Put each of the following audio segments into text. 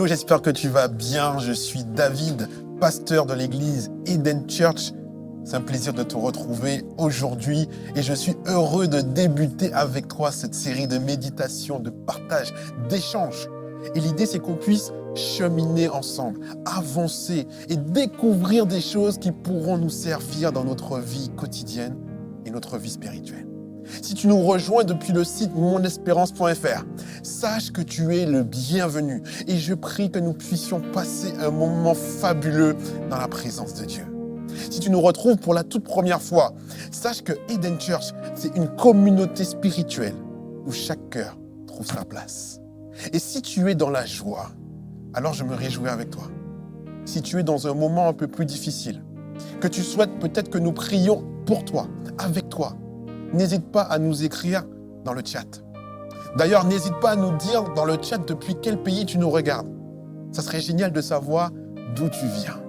j'espère que tu vas bien. Je suis David, pasteur de l'église Eden Church. C'est un plaisir de te retrouver aujourd'hui et je suis heureux de débuter avec toi cette série de méditation, de partage, d'échange. Et l'idée, c'est qu'on puisse cheminer ensemble, avancer et découvrir des choses qui pourront nous servir dans notre vie quotidienne et notre vie spirituelle. Si tu nous rejoins depuis le site monespérance.fr, sache que tu es le bienvenu et je prie que nous puissions passer un moment fabuleux dans la présence de Dieu. Si tu nous retrouves pour la toute première fois, sache que Eden Church, c'est une communauté spirituelle où chaque cœur trouve sa place. Et si tu es dans la joie, alors je me réjouis avec toi. Si tu es dans un moment un peu plus difficile, que tu souhaites peut-être que nous prions pour toi, avec toi, n'hésite pas à nous écrire dans le chat. D'ailleurs, n'hésite pas à nous dire dans le chat depuis quel pays tu nous regardes. Ça serait génial de savoir d'où tu viens.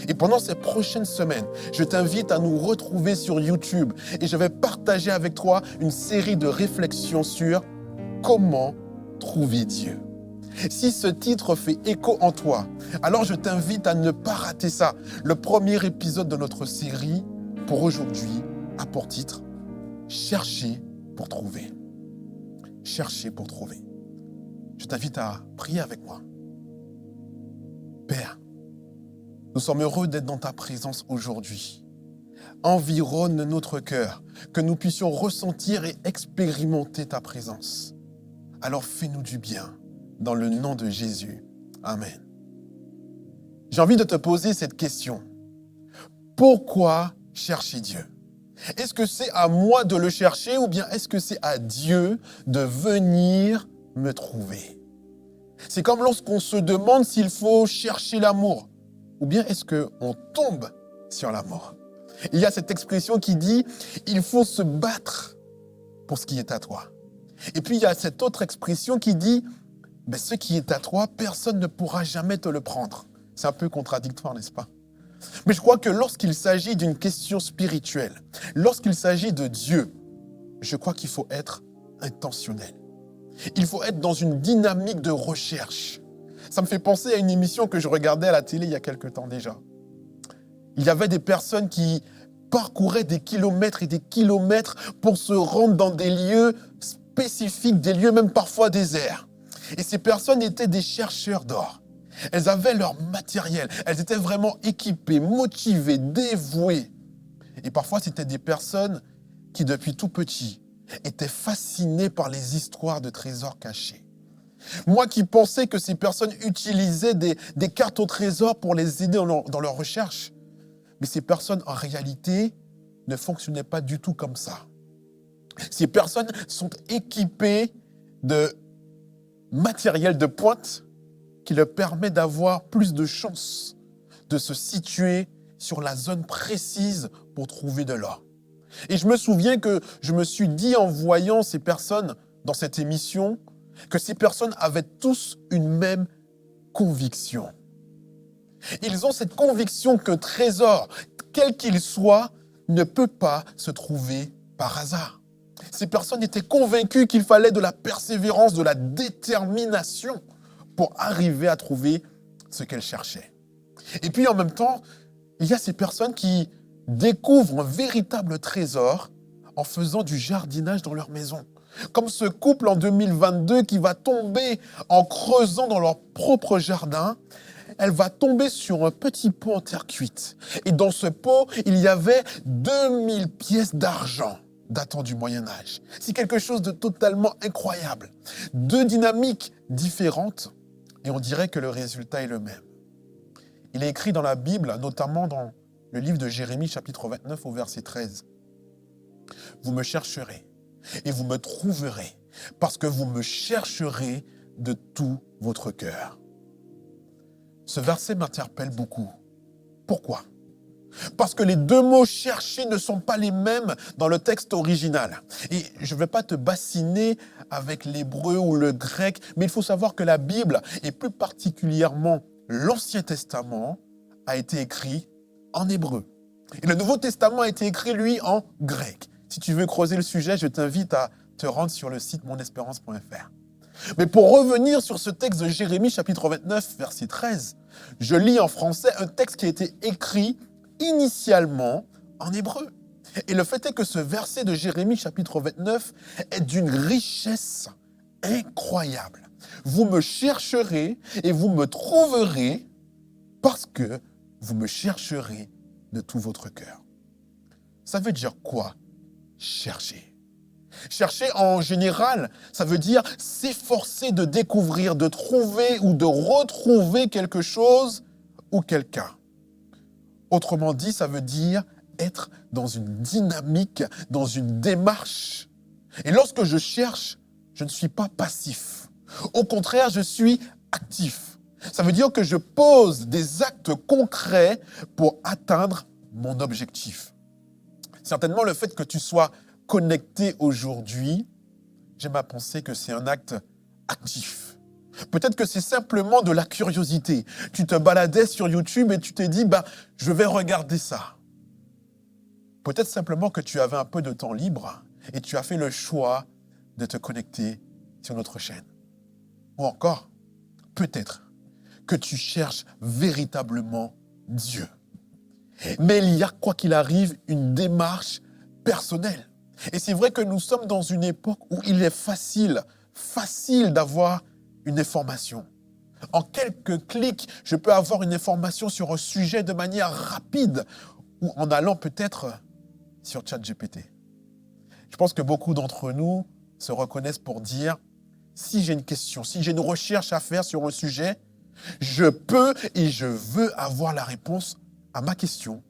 Et pendant ces prochaines semaines, je t'invite à nous retrouver sur YouTube et je vais partager avec toi une série de réflexions sur comment trouver Dieu. Si ce titre fait écho en toi, alors je t'invite à ne pas rater ça. Le premier épisode de notre série pour aujourd'hui a pour titre « Chercher pour trouver ». Chercher pour trouver. Je t'invite à prier avec moi. Père, nous sommes heureux d'être dans ta présence aujourd'hui. Environne notre cœur, que nous puissions ressentir et expérimenter ta présence. Alors fais-nous du bien, dans le nom de Jésus. Amen. J'ai envie de te poser cette question. Pourquoi chercher Dieu ? Est-ce que c'est à moi de le chercher ou bien est-ce que c'est à Dieu de venir me trouver ? C'est comme lorsqu'on se demande s'il faut chercher l'amour ou bien est-ce qu'on tombe sur l'amour ? Il y a cette expression qui dit « il faut se battre pour ce qui est à toi ». Et puis il y a cette autre expression qui dit « ce qui est à toi, personne ne pourra jamais te le prendre ». C'est un peu contradictoire, n'est-ce pas ? Mais je crois que lorsqu'il s'agit d'une question spirituelle, lorsqu'il s'agit de Dieu, je crois qu'il faut être intentionnel. Il faut être dans une dynamique de recherche. Ça me fait penser à une émission que je regardais à la télé il y a quelque temps déjà. Il y avait des personnes qui parcouraient des kilomètres et des kilomètres pour se rendre dans des lieux spécifiques, des lieux même parfois déserts. Et ces personnes étaient des chercheurs d'or. Elles avaient leur matériel, elles étaient vraiment équipées, motivées, dévouées. Et parfois, c'était des personnes qui, depuis tout petit, étaient fascinées par les histoires de trésors cachés. Moi qui pensais que ces personnes utilisaient des cartes au trésor pour les aider dans leur recherche, mais ces personnes, en réalité, ne fonctionnaient pas du tout comme ça. Ces personnes sont équipées de matériel de pointe qui leur permet d'avoir plus de chances de se situer sur la zone précise pour trouver de l'or. Et je me souviens que je me suis dit en voyant ces personnes dans cette émission, que ces personnes avaient tous une même conviction. Ils ont cette conviction qu'un trésor, quel qu'il soit, ne peut pas se trouver par hasard. Ces personnes étaient convaincues qu'il fallait de la persévérance, de la détermination pour arriver à trouver ce qu'elles cherchaient. Et puis en même temps, il y a ces personnes qui découvrent un véritable trésor en faisant du jardinage dans leur maison. Comme ce couple en 2022 qui va tomber en creusant dans leur propre jardin, elle va tomber sur un petit pot en terre cuite. Et dans ce pot, il y avait 2000 pièces d'argent datant du Moyen-Âge. C'est quelque chose de totalement incroyable. Deux dynamiques différentes et on dirait que le résultat est le même. Il est écrit dans la Bible, notamment dans le livre de Jérémie, chapitre 29, au verset 13. « Vous me chercherez et vous me trouverez, parce que vous me chercherez de tout votre cœur. » Ce verset m'interpelle beaucoup. Pourquoi ? Parce que les deux mots « chercher » ne sont pas les mêmes dans le texte original. Et je ne vais pas te bassiner avec l'hébreu ou le grec, mais il faut savoir que la Bible, et plus particulièrement l'Ancien Testament, a été écrit en hébreu. Et le Nouveau Testament a été écrit, lui, en grec. Si tu veux creuser le sujet, je t'invite à te rendre sur le site monespérance.fr. Mais pour revenir sur ce texte de Jérémie, chapitre 29, verset 13, je lis en français un texte qui a été écrit initialement en hébreu. Et le fait est que ce verset de Jérémie, chapitre 29, est d'une richesse incroyable. Vous me chercherez et vous me trouverez parce que vous me chercherez de tout votre cœur. Ça veut dire quoi, chercher? Chercher en général, ça veut dire s'efforcer de découvrir, de trouver ou de retrouver quelque chose ou quelqu'un. Autrement dit, ça veut dire être dans une dynamique, dans une démarche. Et lorsque je cherche, je ne suis pas passif. Au contraire, je suis actif. Ça veut dire que je pose des actes concrets pour atteindre mon objectif. Certainement, le fait que tu sois connecté aujourd'hui, j'aime à penser que c'est un acte actif. Peut-être que c'est simplement de la curiosité. Tu te baladais sur YouTube et tu t'es dit, je vais regarder ça. Peut-être simplement que tu avais un peu de temps libre et tu as fait le choix de te connecter sur notre chaîne. Ou encore, peut-être que tu cherches véritablement Dieu. Mais il y a, quoi qu'il arrive, une démarche personnelle. Et c'est vrai que nous sommes dans une époque où il est facile d'avoir une information. En quelques clics, je peux avoir une information sur un sujet de manière rapide ou en allant peut-être sur ChatGPT. Je pense que beaucoup d'entre nous se reconnaissent pour dire, si j'ai une question, si j'ai une recherche à faire sur un sujet, je peux et je veux avoir la réponse à ma question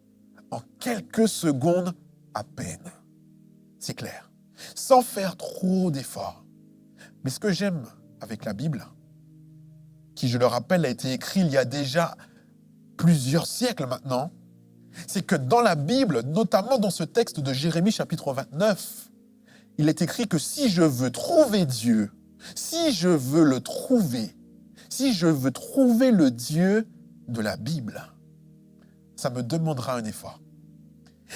en quelques secondes à peine. C'est clair. Sans faire trop d'efforts. Mais ce que j'aime avec la Bible, qui, je le rappelle, a été écrite il y a déjà plusieurs siècles maintenant, c'est que dans la Bible, notamment dans ce texte de Jérémie chapitre 29, il est écrit que si je veux trouver Dieu, si je veux le trouver, si je veux trouver le Dieu de la Bible, ça me demandera un effort.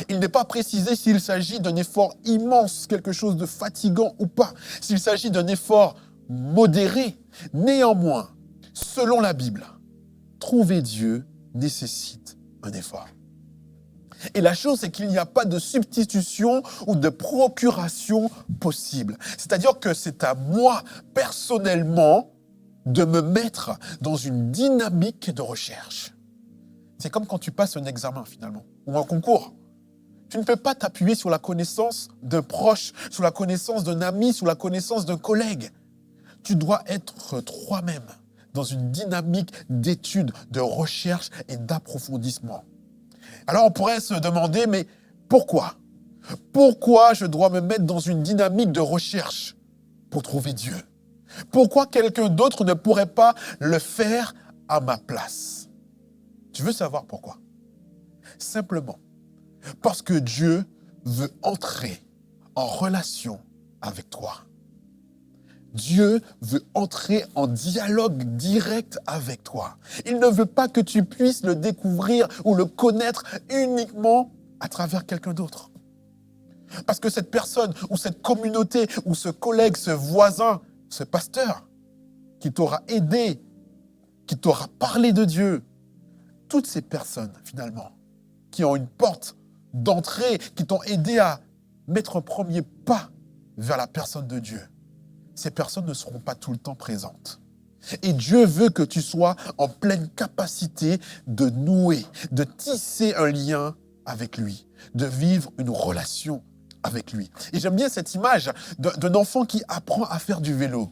Il n'est pas précisé s'il s'agit d'un effort immense, quelque chose de fatigant ou pas, s'il s'agit d'un effort modéré. Néanmoins, selon la Bible, trouver Dieu nécessite un effort. Et la chose, c'est qu'il n'y a pas de substitution ou de procuration possible. C'est-à-dire que c'est à moi, personnellement, de me mettre dans une dynamique de recherche. C'est comme quand tu passes un examen, finalement, ou un concours. Tu ne peux pas t'appuyer sur la connaissance d'un proche, sur la connaissance d'un ami, sur la connaissance d'un collègue. Tu dois être toi-même dans une dynamique d'étude, de recherche et d'approfondissement. Alors on pourrait se demander, mais pourquoi? Pourquoi je dois me mettre dans une dynamique de recherche pour trouver Dieu? Pourquoi quelqu'un d'autre ne pourrait pas le faire à ma place? Tu veux savoir pourquoi? Simplement parce que Dieu veut entrer en relation avec toi. Dieu veut entrer en dialogue direct avec toi. Il ne veut pas que tu puisses le découvrir ou le connaître uniquement à travers quelqu'un d'autre. Parce que cette personne ou cette communauté ou ce collègue, ce voisin, ce pasteur qui t'aura aidé, qui t'aura parlé de Dieu, toutes ces personnes finalement qui ont une porte d'entrée, qui t'ont aidé à mettre un premier pas vers la personne de Dieu, ces personnes ne seront pas tout le temps présentes. Et Dieu veut que tu sois en pleine capacité de nouer, de tisser un lien avec lui, de vivre une relation avec lui. Et j'aime bien cette image d'un enfant qui apprend à faire du vélo.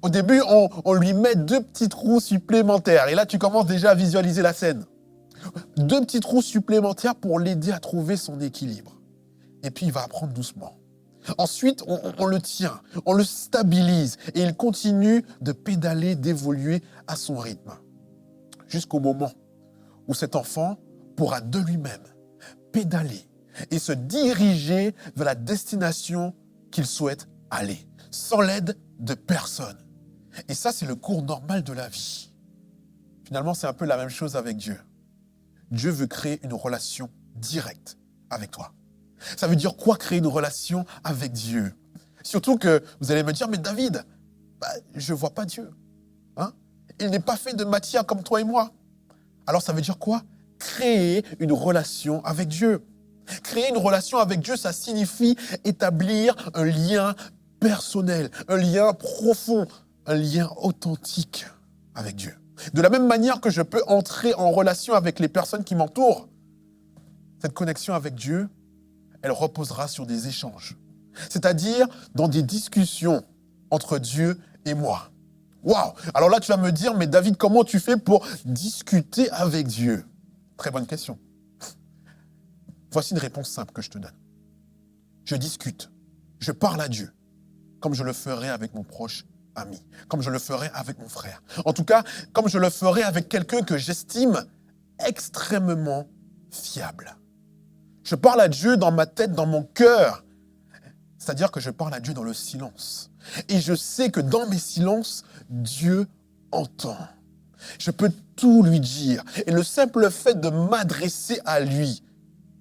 Au début, on lui met 2 petits trous supplémentaires. Et là, tu commences déjà à visualiser la scène. 2 petits trous supplémentaires pour l'aider à trouver son équilibre. Et puis, il va apprendre doucement. Ensuite, on le tient, on le stabilise et il continue de pédaler, d'évoluer à son rythme. Jusqu'au moment où cet enfant pourra de lui-même pédaler et se diriger vers la destination qu'il souhaite aller, sans l'aide de personne. Et ça, c'est le cours normal de la vie. Finalement, c'est un peu la même chose avec Dieu. Dieu veut créer une relation directe avec toi. Ça veut dire quoi, créer une relation avec Dieu? Surtout que vous allez me dire, mais David, je ne vois pas Dieu. Hein? Il n'est pas fait de matière comme toi et moi. Alors ça veut dire quoi? Créer une relation avec Dieu. Créer une relation avec Dieu, ça signifie établir un lien personnel, un lien profond, un lien authentique avec Dieu. De la même manière que je peux entrer en relation avec les personnes qui m'entourent, cette connexion avec Dieu, elle reposera sur des échanges. C'est-à-dire dans des discussions entre Dieu et moi. Waouh! Alors là, tu vas me dire, mais David, comment tu fais pour discuter avec Dieu? Très bonne question. Voici une réponse simple que je te donne. Je discute, je parle à Dieu, comme je le ferais avec mon proche ami, comme je le ferais avec mon frère. En tout cas, comme je le ferais avec quelqu'un que j'estime extrêmement fiable. Je parle à Dieu dans ma tête, dans mon cœur. C'est-à-dire que je parle à Dieu dans le silence. Et je sais que dans mes silences, Dieu entend. Je peux tout lui dire. Et le simple fait de m'adresser à lui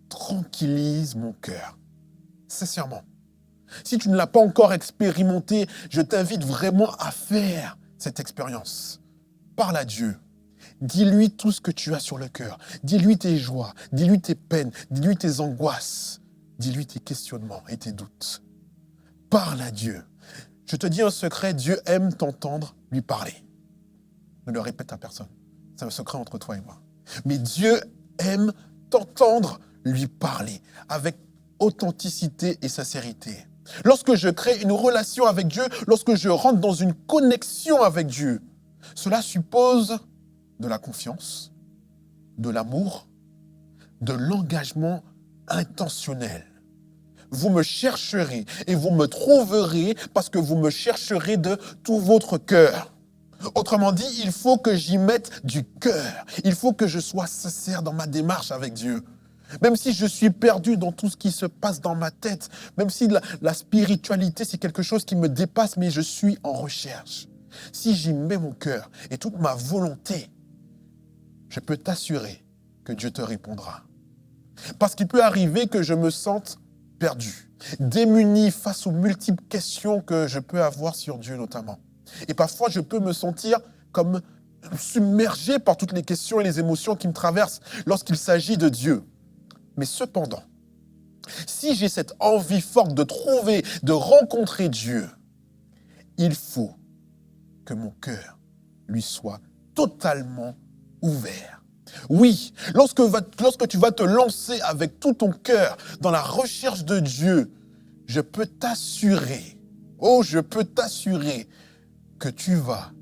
tranquillise mon cœur. Sincèrement. Si tu ne l'as pas encore expérimenté, je t'invite vraiment à faire cette expérience. Parle à Dieu. Dis-lui tout ce que tu as sur le cœur. Dis-lui tes joies, dis-lui tes peines, dis-lui tes angoisses, dis-lui tes questionnements et tes doutes. Parle à Dieu. Je te dis un secret, Dieu aime t'entendre lui parler. Ne le répète à personne. C'est un secret entre toi et moi. Mais Dieu aime t'entendre lui parler avec authenticité et sincérité. Lorsque je crée une relation avec Dieu, lorsque je rentre dans une connexion avec Dieu, cela suppose de la confiance, de l'amour, de l'engagement intentionnel. Vous me chercherez et vous me trouverez parce que vous me chercherez de tout votre cœur. Autrement dit, il faut que j'y mette du cœur. Il faut que je sois sincère dans ma démarche avec Dieu. Même si je suis perdu dans tout ce qui se passe dans ma tête, même si la spiritualité, c'est quelque chose qui me dépasse, mais je suis en recherche. Si j'y mets mon cœur et toute ma volonté, je peux t'assurer que Dieu te répondra. Parce qu'il peut arriver que je me sente perdu, démuni face aux multiples questions que je peux avoir sur Dieu notamment. Et parfois, je peux me sentir comme submergé par toutes les questions et les émotions qui me traversent lorsqu'il s'agit de Dieu. Mais cependant, si j'ai cette envie forte de trouver, de rencontrer Dieu, il faut que mon cœur lui soit totalement ouvert. Oui, lorsque tu vas te lancer avec tout ton cœur dans la recherche de Dieu, je peux t'assurer que tu vas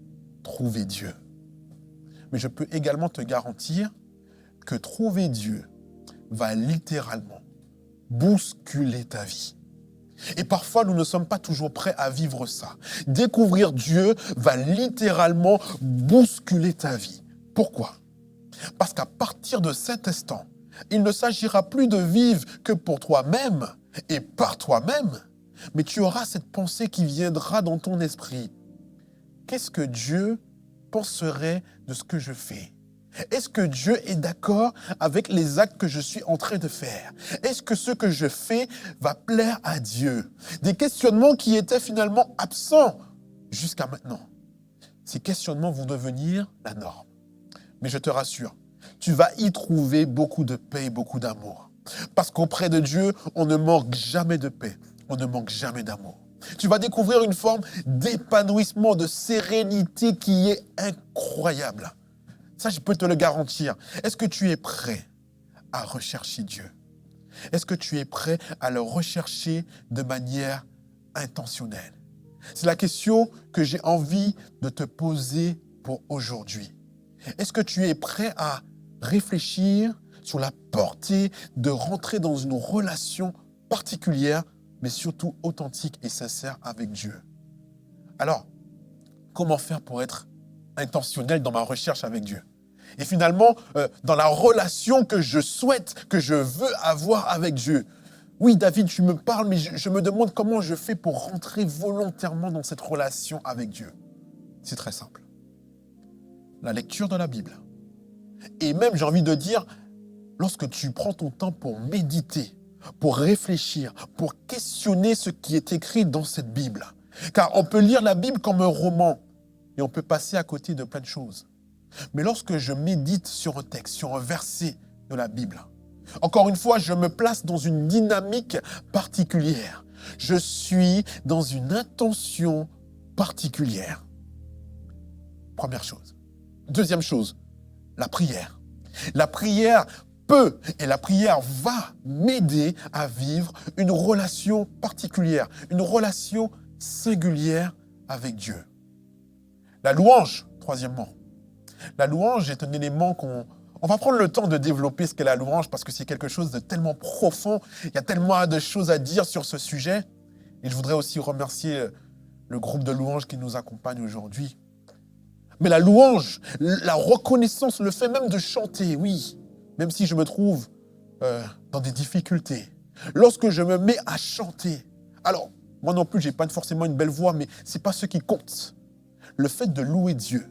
trouver Dieu. Mais je peux également te garantir que trouver Dieu va littéralement bousculer ta vie. Et parfois, nous ne sommes pas toujours prêts à vivre ça. Découvrir Dieu va littéralement bousculer ta vie. Pourquoi? Parce qu'à partir de cet instant, il ne s'agira plus de vivre que pour toi-même et par toi-même, mais tu auras cette pensée qui viendra dans ton esprit. Qu'est-ce que Dieu penserait de ce que je fais? Est-ce que Dieu est d'accord avec les actes que je suis en train de faire? Est-ce que ce que je fais va plaire à Dieu? Des questionnements qui étaient finalement absents jusqu'à maintenant. Ces questionnements vont devenir la norme. Mais je te rassure, tu vas y trouver beaucoup de paix et beaucoup d'amour. Parce qu'auprès de Dieu, on ne manque jamais de paix, on ne manque jamais d'amour. Tu vas découvrir une forme d'épanouissement, de sérénité qui est incroyable. Ça, je peux te le garantir. Est-ce que tu es prêt à rechercher Dieu? Est-ce que tu es prêt à le rechercher de manière intentionnelle? C'est la question que j'ai envie de te poser pour aujourd'hui. Est-ce que tu es prêt à réfléchir sur la portée de rentrer dans une relation particulière, mais surtout authentique et sincère avec Dieu? Alors, comment faire pour être intentionnel dans ma recherche avec Dieu? Et finalement, dans la relation que je souhaite, que je veux avoir avec Dieu. Oui, David, tu me parles, mais je me demande comment je fais pour rentrer volontairement dans cette relation avec Dieu. C'est très simple. La lecture de la Bible. Et même, j'ai envie de dire, lorsque tu prends ton temps pour méditer, pour réfléchir, pour questionner ce qui est écrit dans cette Bible, Car on peut lire la Bible comme un roman et on peut passer à côté de plein de choses. Mais lorsque je médite sur un texte, sur un verset de la Bible, encore une fois, je me place dans une dynamique particulière. Je suis dans une intention particulière. Première chose. Deuxième chose, la prière. La prière peut et la prière va m'aider à vivre une relation particulière, une relation singulière avec Dieu. La louange, troisièmement. La louange est un élément on va prendre le temps de développer ce qu'est la louange parce que c'est quelque chose de tellement profond. Il y a tellement de choses à dire sur ce sujet. Et je voudrais aussi remercier le groupe de louanges qui nous accompagne aujourd'hui. Mais la louange, la reconnaissance, le fait même de chanter, oui, même si je me trouve dans des difficultés. Lorsque je me mets à chanter, alors, moi non plus, je n'ai pas forcément une belle voix, mais ce n'est pas ce qui compte. Le fait de louer Dieu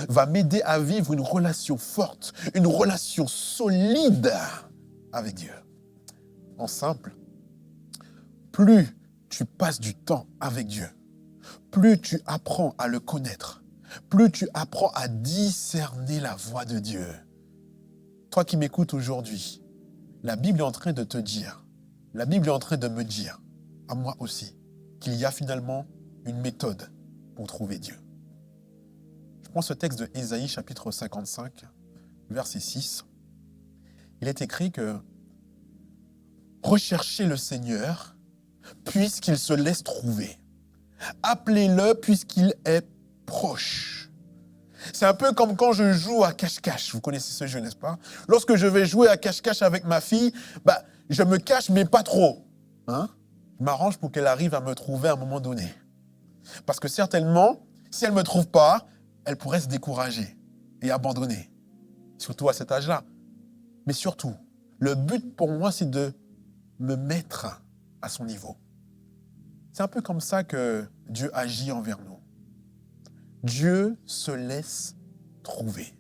va m'aider à vivre une relation forte, une relation solide avec Dieu. En simple, plus tu passes du temps avec Dieu, plus tu apprends à le connaître, plus tu apprends à discerner la voix de Dieu. Toi qui m'écoutes aujourd'hui, la Bible est en train de te dire, la Bible est en train de me dire, à moi aussi, qu'il y a finalement une méthode pour trouver Dieu. Je prends ce texte de Ésaïe, chapitre 55, verset 6. Il est écrit que « Recherchez le Seigneur, puisqu'il se laisse trouver. Appelez-le, puisqu'il est proche. » C'est un peu comme quand je joue à cache-cache. Vous connaissez ce jeu, n'est-ce pas? Lorsque je vais jouer à cache-cache avec ma fille, je me cache, mais pas trop. Je m'arrange pour qu'elle arrive à me trouver à un moment donné. Parce que certainement, si elle ne me trouve pas, elle pourrait se décourager et abandonner. Surtout à cet âge-là. Mais surtout, le but pour moi, c'est de me mettre à son niveau. C'est un peu comme ça que Dieu agit envers nous. Dieu se laisse trouver.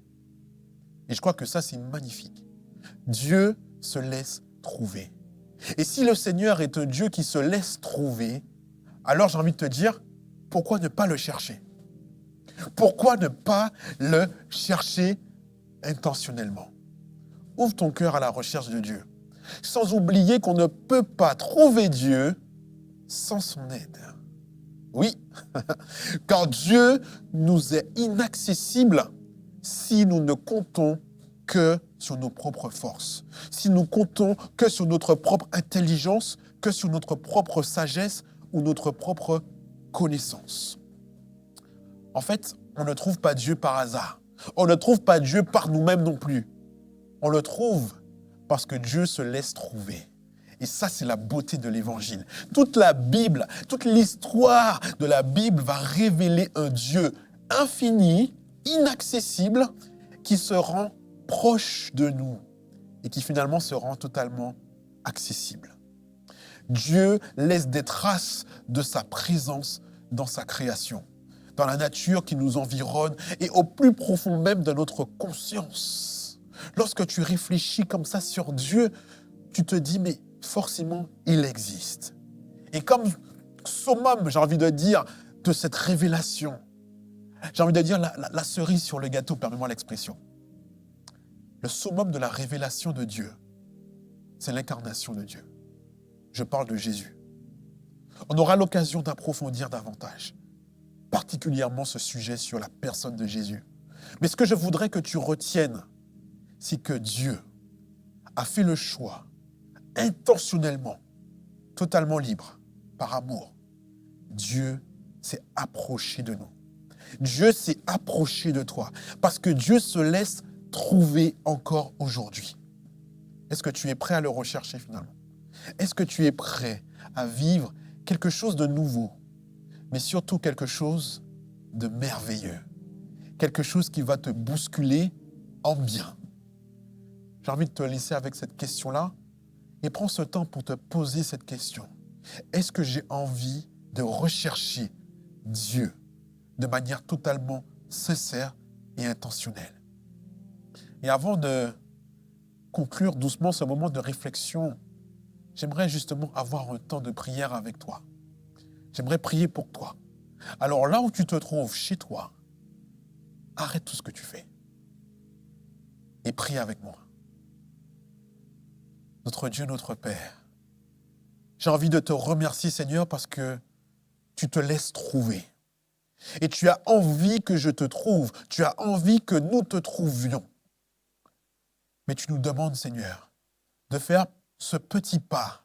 Et je crois que ça, c'est magnifique. Dieu se laisse trouver. Et si le Seigneur est un Dieu qui se laisse trouver, alors j'ai envie de te dire, pourquoi ne pas le chercher? Pourquoi ne pas le chercher intentionnellement? Ouvre ton cœur à la recherche de Dieu, sans oublier qu'on ne peut pas trouver Dieu sans son aide. Oui, car Dieu nous est inaccessible si nous ne comptons que sur nos propres forces, si nous comptons que sur notre propre intelligence, que sur notre propre sagesse ou notre propre connaissance. En fait, on ne trouve pas Dieu par hasard. On ne trouve pas Dieu par nous-mêmes non plus. On le trouve parce que Dieu se laisse trouver. Et ça, c'est la beauté de l'Évangile. Toute la Bible, toute l'histoire de la Bible va révéler un Dieu infini, inaccessible, qui se rend proche de nous et qui finalement se rend totalement accessible. Dieu laisse des traces de sa présence dans sa création, dans la nature qui nous environne et au plus profond même de notre conscience. Lorsque tu réfléchis comme ça sur Dieu, tu te dis, mais forcément, il existe. Et comme summum, j'ai envie de dire, de cette révélation, j'ai envie de dire la cerise sur le gâteau, permets-moi l'expression. Le summum de la révélation de Dieu, c'est l'incarnation de Dieu. Je parle de Jésus. On aura l'occasion d'approfondir davantage, particulièrement ce sujet sur la personne de Jésus. Mais ce que je voudrais que tu retiennes, c'est que Dieu a fait le choix, intentionnellement, totalement libre, par amour. Dieu s'est approché de nous. Dieu s'est approché de toi, parce que Dieu se laisse trouver encore aujourd'hui. Est-ce que tu es prêt à le rechercher finalement? Est-ce que tu es prêt à vivre quelque chose de nouveau, mais surtout quelque chose de merveilleux, quelque chose qui va te bousculer en bien? J'ai envie de te laisser avec cette question-là et prends ce temps pour te poser cette question. Est-ce que j'ai envie de rechercher Dieu de manière totalement sincère et intentionnelle? Et avant de conclure doucement ce moment de réflexion, j'aimerais justement avoir un temps de prière avec toi. J'aimerais prier pour toi, Alors là où tu te trouves, chez toi, arrête tout ce que tu fais et prie avec moi. Notre Dieu, notre Père, j'ai envie de te remercier, Seigneur, parce que tu te laisses trouver. Et tu as envie que je te trouve. Tu as envie que nous te trouvions. Mais tu nous demandes, Seigneur, de faire ce petit pas.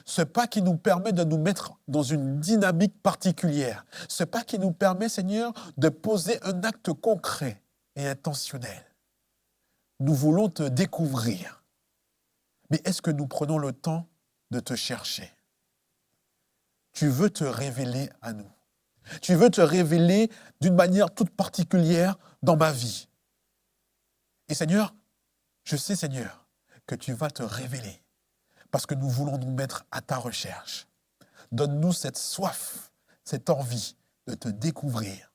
Ce pas qui nous permet de nous mettre dans une dynamique particulière. Ce pas qui nous permet, Seigneur, de poser un acte concret et intentionnel. Nous voulons te découvrir. Mais est-ce que nous prenons le temps de te chercher? Tu veux te révéler à nous. Tu veux te révéler d'une manière toute particulière dans ma vie. Et Seigneur, je sais, Seigneur, que tu vas te révéler parce que nous voulons nous mettre à ta recherche. Donne-nous cette soif, cette envie de te découvrir.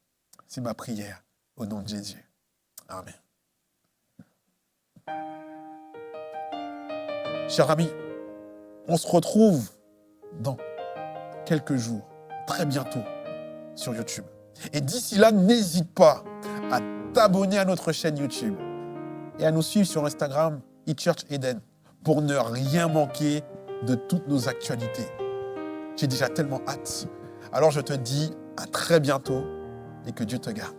C'est ma prière au nom de Jésus. Amen. Chers amis, on se retrouve dans quelques jours, très bientôt, sur YouTube. Et d'ici là, n'hésite pas à t'abonner à notre chaîne YouTube et à nous suivre sur Instagram, eChurch Eden, pour ne rien manquer de toutes nos actualités. J'ai déjà tellement hâte. Alors je te dis à très bientôt et que Dieu te garde.